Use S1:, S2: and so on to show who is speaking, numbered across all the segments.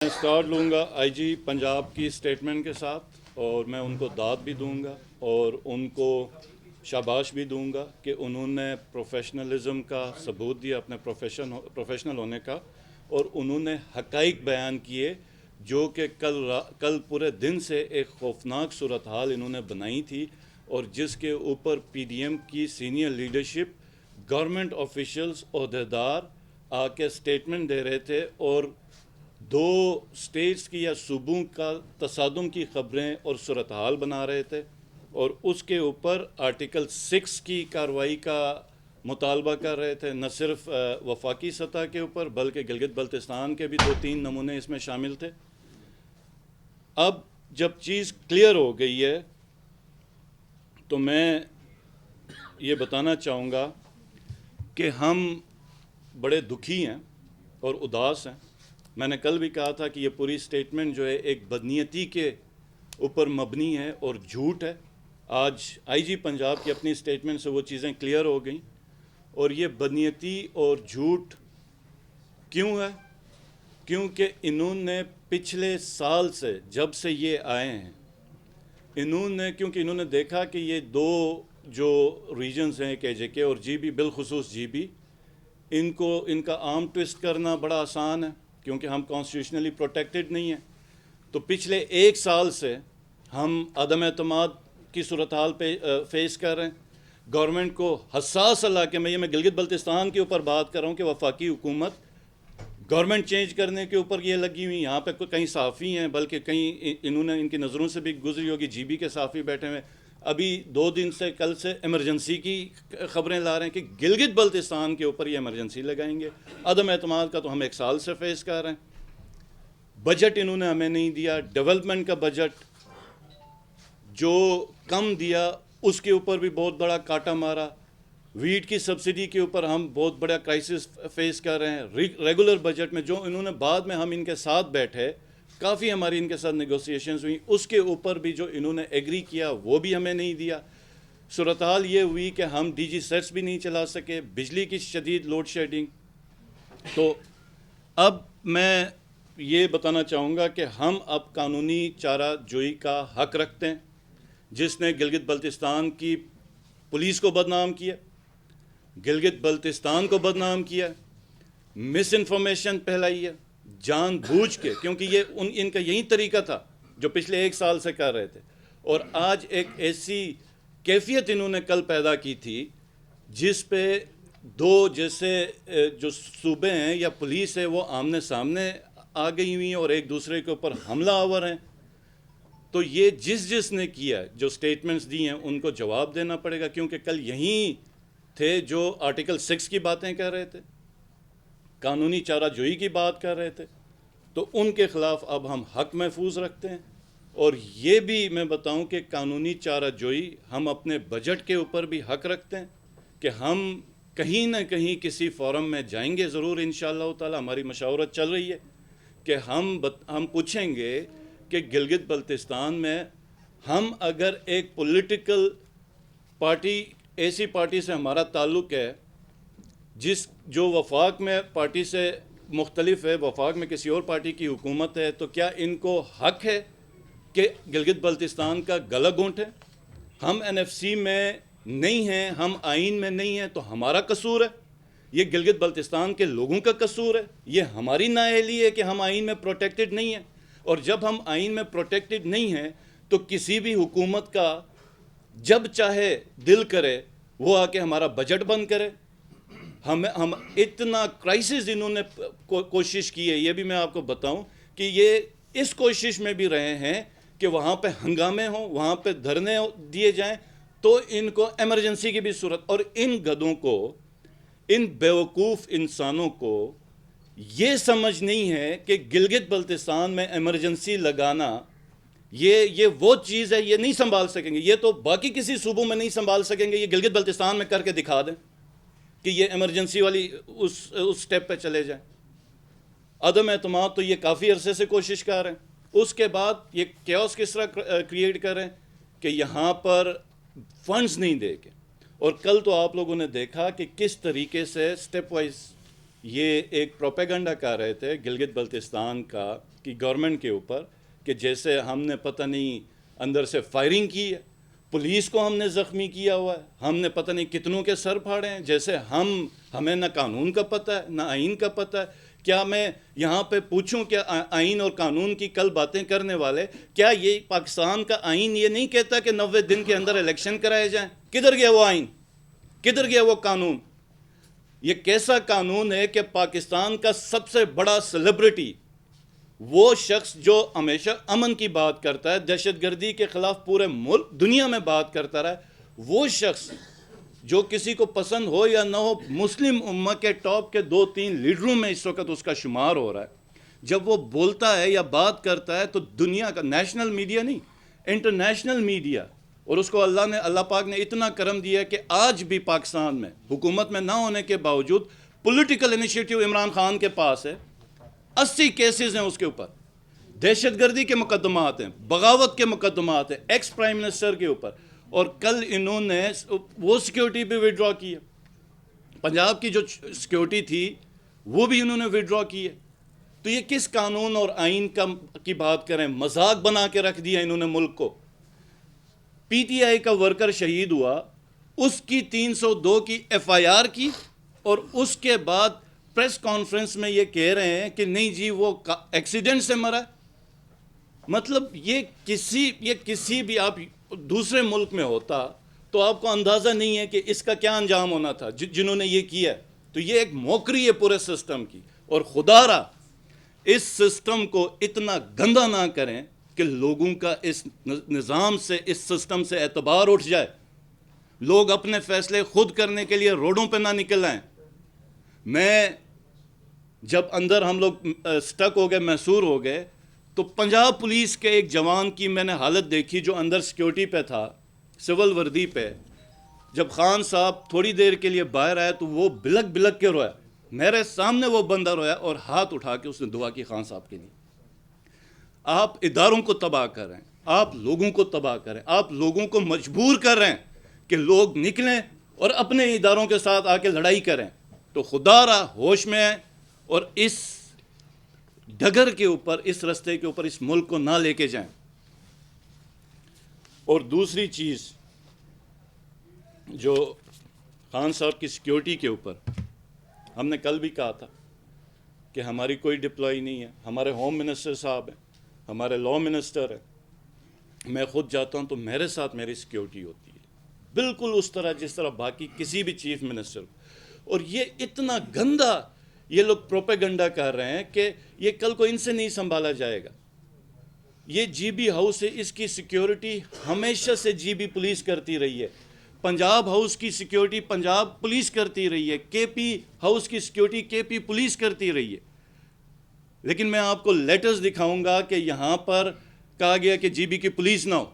S1: Start لوں گا آئی جی پنجاب کی statement کے ساتھ، اور میں ان کو داد بھی دوں گا اور ان کو شاباش بھی دوں گا کہ انہوں نے پروفیشنلزم کا ثبوت دیا اپنے پروفیشنل ہونے کا، اور انہوں نے حقائق بیان کیے جو کہ کل پورے دن سے ایک خوفناک صورتحال انہوں نے بنائی تھی، اور جس کے اوپر پی ڈی ایم کی سینئر لیڈرشپ، گورنمنٹ آفیشلز، عہدیدار آ کے اسٹیٹمنٹ دے رہے تھے اور دو اسٹیٹس کی یا صوبوں کا تصادم کی خبریں اور صورتحال بنا رہے تھے، اور اس کے اوپر آرٹیکل 6 کی کارروائی کا مطالبہ کر رہے تھے، نہ صرف وفاقی سطح کے اوپر بلکہ گلگت بلتستان کے بھی 2-3 نمونے اس میں شامل تھے۔ اب جب چیز کلیئر ہو گئی ہے تو میں یہ بتانا چاہوں گا کہ ہم بڑے دکھی ہیں اور اداس ہیں۔ میں نے کل بھی کہا تھا کہ یہ پوری سٹیٹمنٹ جو ہے ایک بدنیتی کے اوپر مبنی ہے اور جھوٹ ہے۔ آج آئی جی پنجاب کی اپنی سٹیٹمنٹ سے وہ چیزیں کلیئر ہو گئیں، اور یہ بدنیتی اور جھوٹ کیوں ہے؟ کیونکہ انہوں نے پچھلے سال سے جب سے یہ آئے ہیں، کیونکہ انہوں نے دیکھا کہ یہ دو جو ریجنز ہیں کے جے کے اور جی بی، بالخصوص جی بی، ان کا آرم ٹوسٹ کرنا بڑا آسان ہے کیونکہ ہم کانسٹیٹیوشنلی پروٹیکٹڈ نہیں ہیں۔ تو پچھلے 1 سال سے ہم عدم اعتماد کی صورتحال پہ فیس کر رہے ہیں۔ گورنمنٹ کو حساس علاقے میں، یہ میں گلگت بلتستان کے اوپر بات کر رہا ہوں کہ وفاقی حکومت گورنمنٹ چینج کرنے کے اوپر یہ لگی ہوئی، یہاں پہ کئی صحافی ہیں، بلکہ کئی ان کی نظروں سے بھی گزری ہوگی، جی بی کے صحافی بیٹھے ہوئے، ابھی 2 دن سے کل سے ایمرجنسی کی خبریں لا رہے ہیں کہ گلگت بلتستان کے اوپر یہ ایمرجنسی لگائیں گے۔ عدم اعتماد کا تو ہم 1 سال سے فیس کر رہے ہیں۔ بجٹ انہوں نے ہمیں نہیں دیا، ڈیولپمنٹ کا بجٹ جو کم دیا اس کے اوپر بھی بہت بڑا کاٹا مارا۔ ویٹ کی سبسڈی کے اوپر ہم بہت بڑا کرائسس فیس کر رہے ہیں۔ ریگولر بجٹ میں جو انہوں نے بعد میں ہم ان کے ساتھ بیٹھے، کافی ہماری ان کے ساتھ نیگوسیشنز ہوئی، اس کے اوپر بھی جو انہوں نے ایگری کیا وہ بھی ہمیں نہیں دیا۔ صورتحال یہ ہوئی کہ ہم ڈی جی سیٹس بھی نہیں چلا سکے، بجلی کی شدید لوڈ شیڈنگ۔ تو اب میں یہ بتانا چاہوں گا کہ ہم اب قانونی چارہ جوئی کا حق رکھتے ہیں۔ جس نے گلگت بلتستان کی پولیس کو بدنام کیا، گلگت بلتستان کو بدنام کیا، مس انفارمیشن پھیلائی ہے جان بوجھ کے، کیونکہ یہ ان کا یہی طریقہ تھا جو پچھلے 1 سال سے کر رہے تھے، اور آج ایک ایسی کیفیت انہوں نے کل پیدا کی تھی جس پہ دو جیسے جو صوبے ہیں یا پولیس ہے وہ آمنے سامنے آ گئی ہوئی ہیں اور ایک دوسرے کے اوپر حملہ آور ہیں۔ تو یہ جس نے کیا، جو سٹیٹمنٹس دی ہیں، ان کو جواب دینا پڑے گا، کیونکہ کل یہیں تھے جو آرٹیکل 6 کی باتیں کر رہے تھے، قانونی چارہ جوئی کی بات کر رہے تھے، تو ان کے خلاف اب ہم حق محفوظ رکھتے ہیں۔ اور یہ بھی میں بتاؤں کہ قانونی چارہ جوئی ہم اپنے بجٹ کے اوپر بھی حق رکھتے ہیں کہ ہم کہیں نہ کہیں کسی فورم میں جائیں گے ضرور انشاءاللہ تعالی، ہماری مشاورت چل رہی ہے کہ ہم پوچھیں گے کہ گلگت بلتستان میں ہم اگر ایک پولیٹیکل پارٹی، ایسی پارٹی سے ہمارا تعلق ہے جو وفاق میں پارٹی سے مختلف ہے، وفاق میں کسی اور پارٹی کی حکومت ہے، تو کیا ان کو حق ہے کہ گلگت بلتستان کا گلا گھونٹیں؟ ہم این ایف سی میں نہیں ہیں، ہم آئین میں نہیں ہیں، تو ہمارا قصور ہے؟ یہ گلگت بلتستان کے لوگوں کا قصور ہے؟ یہ ہماری نااہلی ہے کہ ہم آئین میں پروٹیکٹڈ نہیں ہیں؟ اور جب ہم آئین میں پروٹیکٹڈ نہیں ہیں تو کسی بھی حکومت کا جب چاہے دل کرے وہ آ کے ہمارا بجٹ بند کرے۔ ہم اتنا کرائسس انہوں نے کوشش کی ہے، یہ بھی میں آپ کو بتاؤں کہ یہ اس کوشش میں بھی رہے ہیں کہ وہاں پہ ہنگامے ہوں، وہاں پہ دھرنے دیے جائیں، تو ان کو ایمرجنسی کی بھی صورت، اور ان گدوں کو، ان بیوقوف انسانوں کو یہ سمجھ نہیں ہے کہ گلگت بلتستان میں ایمرجنسی لگانا یہ وہ چیز ہے، یہ نہیں سنبھال سکیں گے، یہ تو باقی کسی صوبوں میں نہیں سنبھال سکیں گے، یہ گلگت بلتستان میں کر کے دکھا دیں کہ یہ ایمرجنسی والی اس سٹیپ پہ چلے جائیں۔ عدم اعتماد تو یہ کافی عرصے سے کوشش کر رہے ہیں۔ اس کے بعد یہ کیوس کس طرح کریٹ کر رہے ہیں کہ یہاں پر فنڈز نہیں دے کے، اور کل تو آپ لوگوں نے دیکھا کہ کس طریقے سے سٹیپ وائز یہ ایک پروپیگنڈا کر رہے تھے گلگت بلتستان کا کی گورنمنٹ کے اوپر کہ جیسے ہم نے پتہ نہیں اندر سے فائرنگ کی ہے، پولیس کو ہم نے زخمی کیا ہوا ہے، ہم نے پتہ نہیں کتنوں کے سر پھاڑے ہیں، جیسے ہمیں نہ قانون کا پتہ ہے نہ آئین کا پتہ ہے۔ کیا میں یہاں پہ پوچھوں کہ آئین اور قانون کی کل باتیں کرنے والے، کیا یہ پاکستان کا آئین یہ نہیں کہتا کہ 90 دن کے اندر الیکشن کرائے جائیں؟ کدھر گیا وہ آئین؟ کدھر گیا وہ قانون؟ یہ کیسا قانون ہے کہ پاکستان کا سب سے بڑا سیلیبریٹی، وہ شخص جو ہمیشہ امن کی بات کرتا ہے، دہشت گردی کے خلاف پورے ملک دنیا میں بات کرتا رہا ہے، وہ شخص جو کسی کو پسند ہو یا نہ ہو مسلم امہ کے ٹاپ کے 2-3 لیڈروں میں اس وقت اس کا شمار ہو رہا ہے، جب وہ بولتا ہے یا بات کرتا ہے تو دنیا کا نیشنل میڈیا نہیں، انٹرنیشنل میڈیا، اور اس کو اللہ پاک نے اتنا کرم دیا کہ آج بھی پاکستان میں حکومت میں نہ ہونے کے باوجود پولیٹیکل انیشیٹو عمران خان کے پاس ہے، 80 کیسز ہیں اس کے اوپر، دہشت گردی کے مقدمات ہیں، بغاوت کے مقدمات ہیں ایکس پرائم منسٹر کے اوپر، اور کل انہوں نے وہ سیکیورٹی بھی وڈرا کی ہے، پنجاب کی جو سیکیورٹی تھی وہ بھی انہوں نے وڈرا کی ہے۔ تو یہ کس قانون اور آئین کی بات کریں؟ مذاق بنا کے رکھ دیا انہوں نے ملک کو۔ پی ٹی آئی کا ورکر شہید ہوا، اس کی 302 کی ایف آئی آر کی، اور اس کے بعد پریس کانفرنس میں یہ کہہ رہے ہیں کہ نہیں جی وہ ایکسیڈنٹ سے مرا۔ مطلب یہ کسی بھی آپ دوسرے ملک میں ہوتا تو آپ کو اندازہ نہیں ہے کہ اس کا کیا انجام ہونا تھا جنہوں نے یہ کیا۔ تو یہ ایک موکری ہے پورے سسٹم کی، اور خدا را اس سسٹم کو اتنا گندا نہ کریں کہ لوگوں کا اس نظام سے، اس سسٹم سے اعتبار اٹھ جائے، لوگ اپنے فیصلے خود کرنے کے لیے روڈوں پہ نہ نکل آئیں۔ میں جب اندر ہم لوگ سٹک ہو گئے، محصور ہو گئے، تو پنجاب پولیس کے ایک جوان کی میں نے حالت دیکھی جو اندر سیکیورٹی پہ تھا، سول وردی پہ۔ جب خان صاحب تھوڑی دیر کے لیے باہر آئے تو وہ بلک بلک کے رویا، میرے سامنے وہ بندہ رویا اور ہاتھ اٹھا کے اس نے دعا کی خان صاحب کے لیے۔ آپ اداروں کو تباہ کر رہے ہیں، آپ لوگوں کو تباہ کریں، آپ لوگوں کو مجبور کر رہے ہیں کہ لوگ نکلیں اور اپنے اداروں کے ساتھ آ کے لڑائی کریں۔ تو خدا را ہوش میں ہے، اور اس ڈگر کے اوپر، اس رستے کے اوپر اس ملک کو نہ لے کے جائیں۔ اور دوسری چیز جو خان صاحب کی سیکیورٹی کے اوپر، ہم نے کل بھی کہا تھا کہ ہماری کوئی ڈپلائی نہیں ہے، ہمارے ہوم منسٹر صاحب ہیں، ہمارے لا منسٹر ہیں، میں خود جاتا ہوں تو میرے ساتھ میری سیکیورٹی ہوتی ہے بالکل اس طرح جس طرح باقی کسی بھی چیف منسٹر۔ اور یہ اتنا گندا یہ لوگ پروپیگنڈا کر رہے ہیں کہ یہ کل کو ان سے نہیں سنبھالا جائے گا۔ یہ جی بی ہاؤس ہے، اس کی سیکیورٹی ہمیشہ سے جی بی پولیس کرتی رہی ہے، پنجاب ہاؤس کی سیکیورٹی پنجاب پولیس کرتی رہی ہے، کے پی ہاؤس کی سیکیورٹی کے پی پولیس کرتی رہی ہے۔ لیکن میں آپ کو لیٹرز دکھاؤں گا کہ یہاں پر کہا گیا کہ جی بی کی پولیس نہ ہو،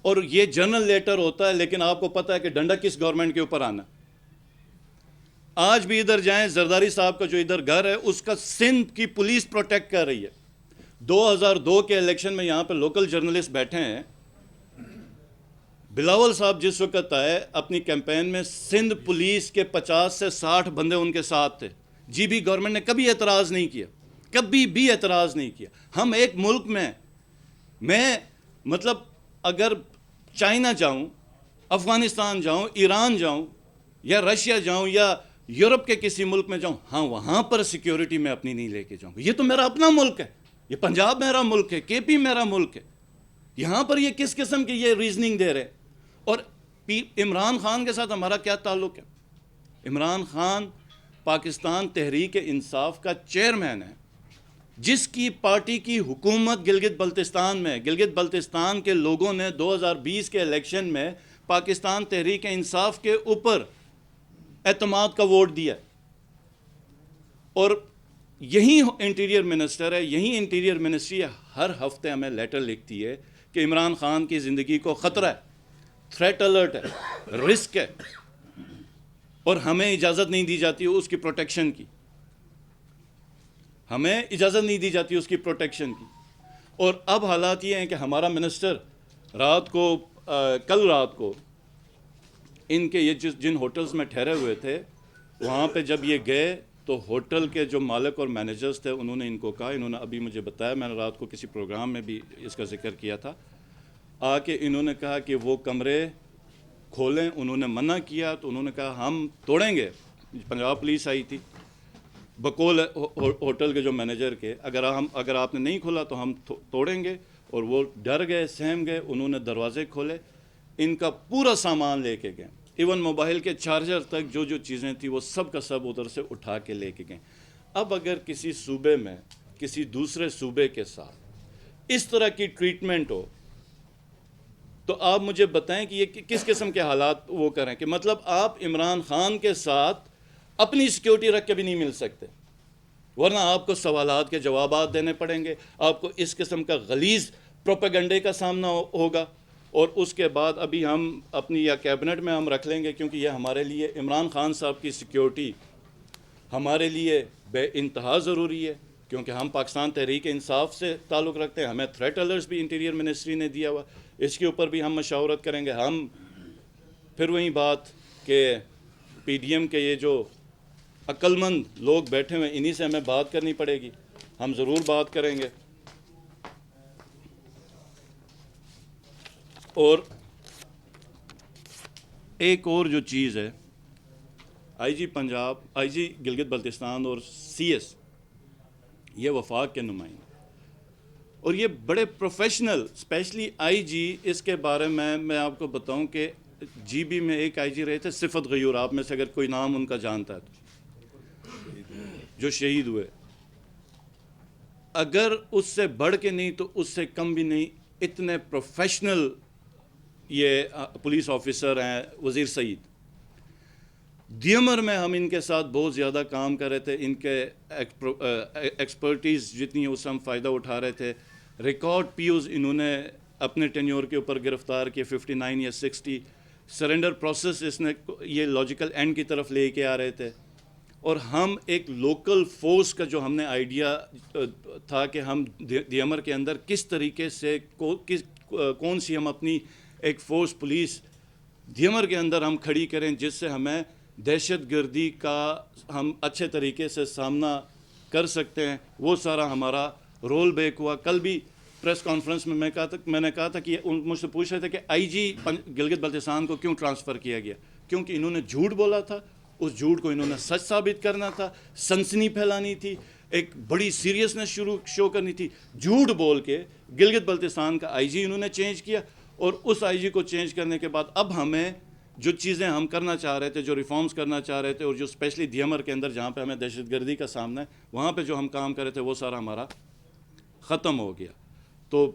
S1: اور یہ جنرل لیٹر ہوتا ہے، لیکن آپ کو پتہ ہے کہ ڈنڈا کس گورنمنٹ کے اوپر آنا۔ آج بھی ادھر جائیں، زرداری صاحب کا جو ادھر گھر ہے اس کا سندھ کی پولیس پروٹیکٹ کر رہی ہے۔ 2002 کے الیکشن میں یہاں پہ لوکل جرنلسٹ بیٹھے ہیں، بلاول صاحب جس وقت آئے اپنی کیمپین میں، سندھ پولیس کے 50 سے 60 بندے ان کے ساتھ تھے۔ جی بی گورنمنٹ نے کبھی اعتراض نہیں کیا، کبھی بھی اعتراض نہیں کیا۔ ہم ایک ملک میں مطلب اگر چائنا جاؤں، افغانستان جاؤں، ایران جاؤں، یا رشیا جاؤں، یا یورپ کے کسی ملک میں جاؤں، ہاں وہاں پر سیکیورٹی میں اپنی نہیں لے کے جاؤں گا۔ یہ تو میرا اپنا ملک ہے، یہ پنجاب میرا ملک ہے، کے پی میرا ملک ہے۔ یہاں پر یہ کس قسم کی یہ ریزننگ دے رہے؟ اور عمران خان کے ساتھ ہمارا کیا تعلق ہے؟ عمران خان پاکستان تحریک انصاف کا چیئرمین ہے، جس کی پارٹی کی حکومت گلگت بلتستان میں، گلگت بلتستان کے لوگوں نے 2020 کے الیکشن میں پاکستان تحریک انصاف کے اوپر اعتماد کا ووٹ دیا، اور یہی انٹیریئر منسٹر ہے، یہی انٹیریئر منسٹری ہر ہفتے ہمیں لیٹر لکھتی ہے کہ عمران خان کی زندگی کو خطرہ ہے، تھریٹ الرٹ ہے، رسک ہے، اور ہمیں اجازت نہیں دی جاتی اس کی پروٹیکشن کی، ہمیں اجازت نہیں دی جاتی اس کی پروٹیکشن کی۔ اور اب حالات یہ ہیں کہ ہمارا منسٹر کل رات کو ان کے یہ جن ہوٹلز میں ٹھہرے ہوئے تھے، وہاں پہ جب یہ گئے تو ہوٹل کے جو مالک اور مینیجرز تھے انہوں نے ان کو کہا, انہوں نے ابھی مجھے بتایا, میں نے رات کو کسی پروگرام میں بھی اس کا ذکر کیا تھا, آ کے انہوں نے کہا کہ وہ کمرے کھولیں. انہوں نے منع کیا تو انہوں نے کہا ہم توڑیں گے. پنجاب پولیس آئی تھی بقول ہوٹل کے جو مینیجر کے, اگر آپ نے نہیں کھولا تو ہم توڑیں گے. اور وہ ڈر گئے, سہم گئے, انہوں نے دروازے کھولے, ان کا پورا سامان لے کے گئے, ایون موبائل کے چارجر تک, جو چیزیں تھیں وہ سب کا سب ادھر سے اٹھا کے لے کے گئے. اب اگر کسی صوبے میں کسی دوسرے صوبے کے ساتھ اس طرح کی ٹریٹمنٹ ہو تو آپ مجھے بتائیں کہ یہ کس قسم کے حالات وہ کریں, کہ مطلب آپ عمران خان کے ساتھ اپنی سیکیورٹی رکھ کے بھی نہیں مل سکتے, ورنہ آپ کو سوالات کے جوابات دینے پڑیں گے, آپ کو اس قسم کا غلیظ پروپیگنڈے کا سامنا ہوگا. اور اس کے بعد ابھی ہم اپنی یا کیبنٹ میں ہم رکھ لیں گے, کیونکہ یہ ہمارے لیے عمران خان صاحب کی سیکیورٹی ہمارے لیے بے انتہا ضروری ہے, کیونکہ ہم پاکستان تحریک انصاف سے تعلق رکھتے ہیں. ہمیں تھریٹ الرٹس بھی انٹیریئر منسٹری نے دیا ہوا, اس کے اوپر بھی ہم مشاورت کریں گے. ہم پھر وہی بات کہ پی ڈی ایم کے یہ جو عقل مند لوگ بیٹھے ہوئے انہی سے ہمیں بات کرنی پڑے گی, ہم ضرور بات کریں گے. اور ایک اور جو چیز ہے, آئی جی پنجاب, آئی جی گلگت بلتستان اور سی ایس, یہ وفاق کے نمائندے, اور یہ بڑے پروفیشنل, اسپیشلی آئی جی, اس کے بارے میں آپ کو بتاؤں کہ جی بی میں ایک آئی جی رہے تھے صفت غیور, آپ میں سے اگر کوئی نام ان کا جانتا ہے تو, جو شہید ہوئے, اگر اس سے بڑھ کے نہیں تو اس سے کم بھی نہیں, اتنے پروفیشنل یہ پولیس آفیسر ہیں وزیر سعید. دیمر میں ہم ان کے ساتھ بہت زیادہ کام کر رہے تھے, ان کے ایکسپرٹیز جتنی ہے اس سے ہم فائدہ اٹھا رہے تھے. ریکارڈ پیوز انہوں نے اپنے ٹینیور کے اوپر گرفتار کیے, 59 یا 60. سرنڈر پروسیس اس نے یہ لاجیکل اینڈ کی طرف لے کے آ رہے تھے. اور ہم ایک لوکل فورس کا جو ہم نے آئیڈیا تھا کہ ہم دیمر کے اندر کس طریقے سے کون سی ہم اپنی ایک فورس پولیس دیمر کے اندر ہم کھڑی کریں جس سے ہمیں دہشت گردی کا ہم اچھے طریقے سے سامنا کر سکتے ہیں, وہ سارا ہمارا رول بیک ہوا. کل بھی پریس کانفرنس میں میں نے کہا تھا کہ مجھ سے پوچھ رہے تھے کہ آئی جی گلگت بلتستان کو کیوں ٹرانسفر کیا گیا, کیونکہ انہوں نے جھوٹ بولا تھا, اس جھوٹ کو انہوں نے سچ ثابت کرنا تھا, سنسنی پھیلانی تھی, ایک بڑی سیریسنس شو کرنی تھی. جھوٹ بول کے گلگت بلتستان کا آئی جی انہوں نے چینج کیا, اور اس آئی جی کو چینج کرنے کے بعد اب ہمیں جو چیزیں ہم کرنا چاہ رہے تھے, جو ریفارمز کرنا چاہ رہے تھے, اور جو اسپیشلی دیمر کے اندر جہاں پہ ہمیں دہشت گردی کا سامنا ہے, وہاں پہ جو ہم کام کر رہے تھے وہ سارا ہمارا ختم ہو گیا. تو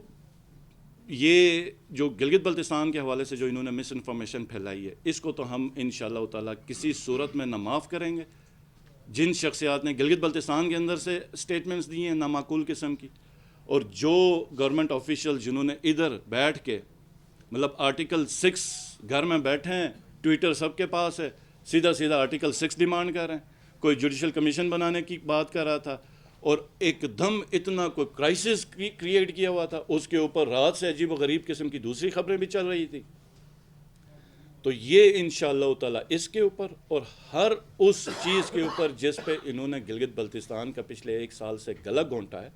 S1: یہ جو گلگت بلتستان کے حوالے سے جو انہوں نے مس انفارمیشن پھیلائی ہے, اس کو تو ہم انشاءاللہ تعالیٰ کسی صورت میں نہ معاف کریں گے. جن شخصیات نے گلگت بلتستان کے اندر سے اسٹیٹمنٹس دی ہیں نامعقول قسم کی, اور جو گورنمنٹ آفیشیل جنہوں نے ادھر بیٹھ کے مطلب آرٹیکل 6 گھر میں بیٹھے ہیں, ٹویٹر سب کے پاس ہے, سیدھا آرٹیکل 6 ڈیمانڈ کر رہے ہیں. کوئی جوڈیشل کمیشن بنانے کی بات کر رہا تھا, اور ایک دم اتنا کوئی کرائسس کریٹ کیا ہوا تھا, اس کے اوپر رات سے عجیب و غریب قسم کی دوسری خبریں بھی چل رہی تھی. تو یہ انشاءاللہ تعالیٰ اس کے اوپر اور ہر اس چیز کے اوپر جس پہ انہوں نے گلگت بلتستان کا پچھلے 1 سال سے گلا گھونٹا ہے,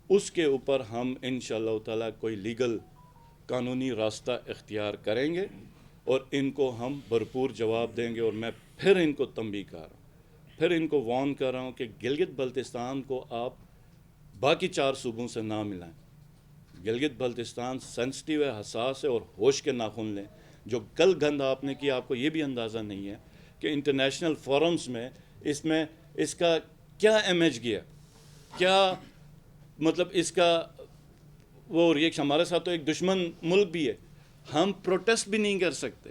S1: اس کے اوپر ہم انشاءاللہ تعالیٰ کوئی لیگل قانونی راستہ اختیار کریں گے, اور ان کو ہم بھرپور جواب دیں گے. اور میں پھر ان کو تنبیہ کر رہا ہوں, پھر ان کو وارن کر رہا ہوں کہ گلگت بلتستان کو آپ باقی 4 صوبوں سے نہ ملائیں. گلگت بلتستان سینسٹیو ہے, حساس ہے, اور ہوش کے ناخن لیں. جو کل گند آپ نے کیا, آپ کو یہ بھی اندازہ نہیں ہے کہ انٹرنیشنل فورمز میں اس کا کیا امیج گیا, کیا مطلب اس کا وہ ریئیکشن. ہمارے ساتھ تو ایک دشمن ملک بھی ہے, ہم پروٹیسٹ بھی نہیں کر سکتے.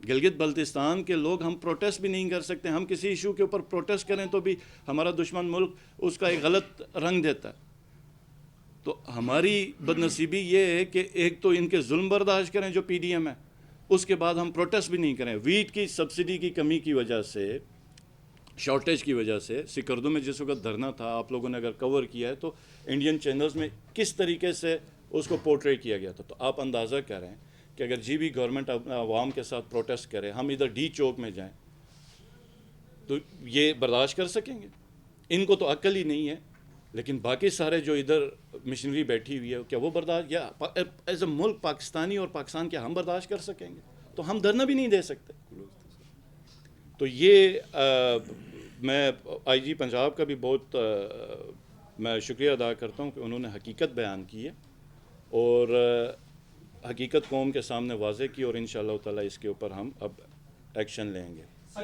S1: گلگت بلتستان کے لوگ ہم پروٹیسٹ بھی نہیں کر سکتے. ہم کسی ایشو کے اوپر پروٹیسٹ کریں تو بھی ہمارا دشمن ملک اس کا ایک غلط رنگ دیتا ہے. تو ہماری بدنصیبی یہ ہے کہ ایک تو ان کے ظلم برداشت کریں جو پی ڈی ایم ہے, اس کے بعد ہم پروٹیسٹ بھی نہیں کریں. ویٹ کی سبسڈی کی کمی کی وجہ سے, شارٹیج کی وجہ سے, سکردو میں جس وقت دھرنا تھا, آپ لوگوں نے اگر کور کیا ہے تو انڈین چینلز میں کس طریقے سے اس کو پورٹریٹ کیا گیا تھا. تو آپ اندازہ کریں کہ اگر جی بھی گورنمنٹ عوام کے ساتھ پروٹیسٹ کرے, ہم ادھر ڈی چوک میں جائیں, تو یہ برداشت کر سکیں گے؟ ان کو تو عقل ہی نہیں ہے، لیکن باقی سارے جو ادھر مشنری بیٹھی ہوئی ہے کیا وہ برداشت، یا ایز اے ملک پاکستانی اور پاکستان کیا ہم برداشت کر سکیں گے؟ تو ہم دھرنا بھی نہیں دے سکتے. تو یہ میں آئی جی پنجاب کا بھی بہت میں شکریہ ادا کرتا ہوں کہ انہوں نے حقیقت بیان کی ہے اور حقیقت قوم کے سامنے واضح کی، اور انشاءاللہ تعالی اس کے اوپر ہم اب ایکشن لیں گے.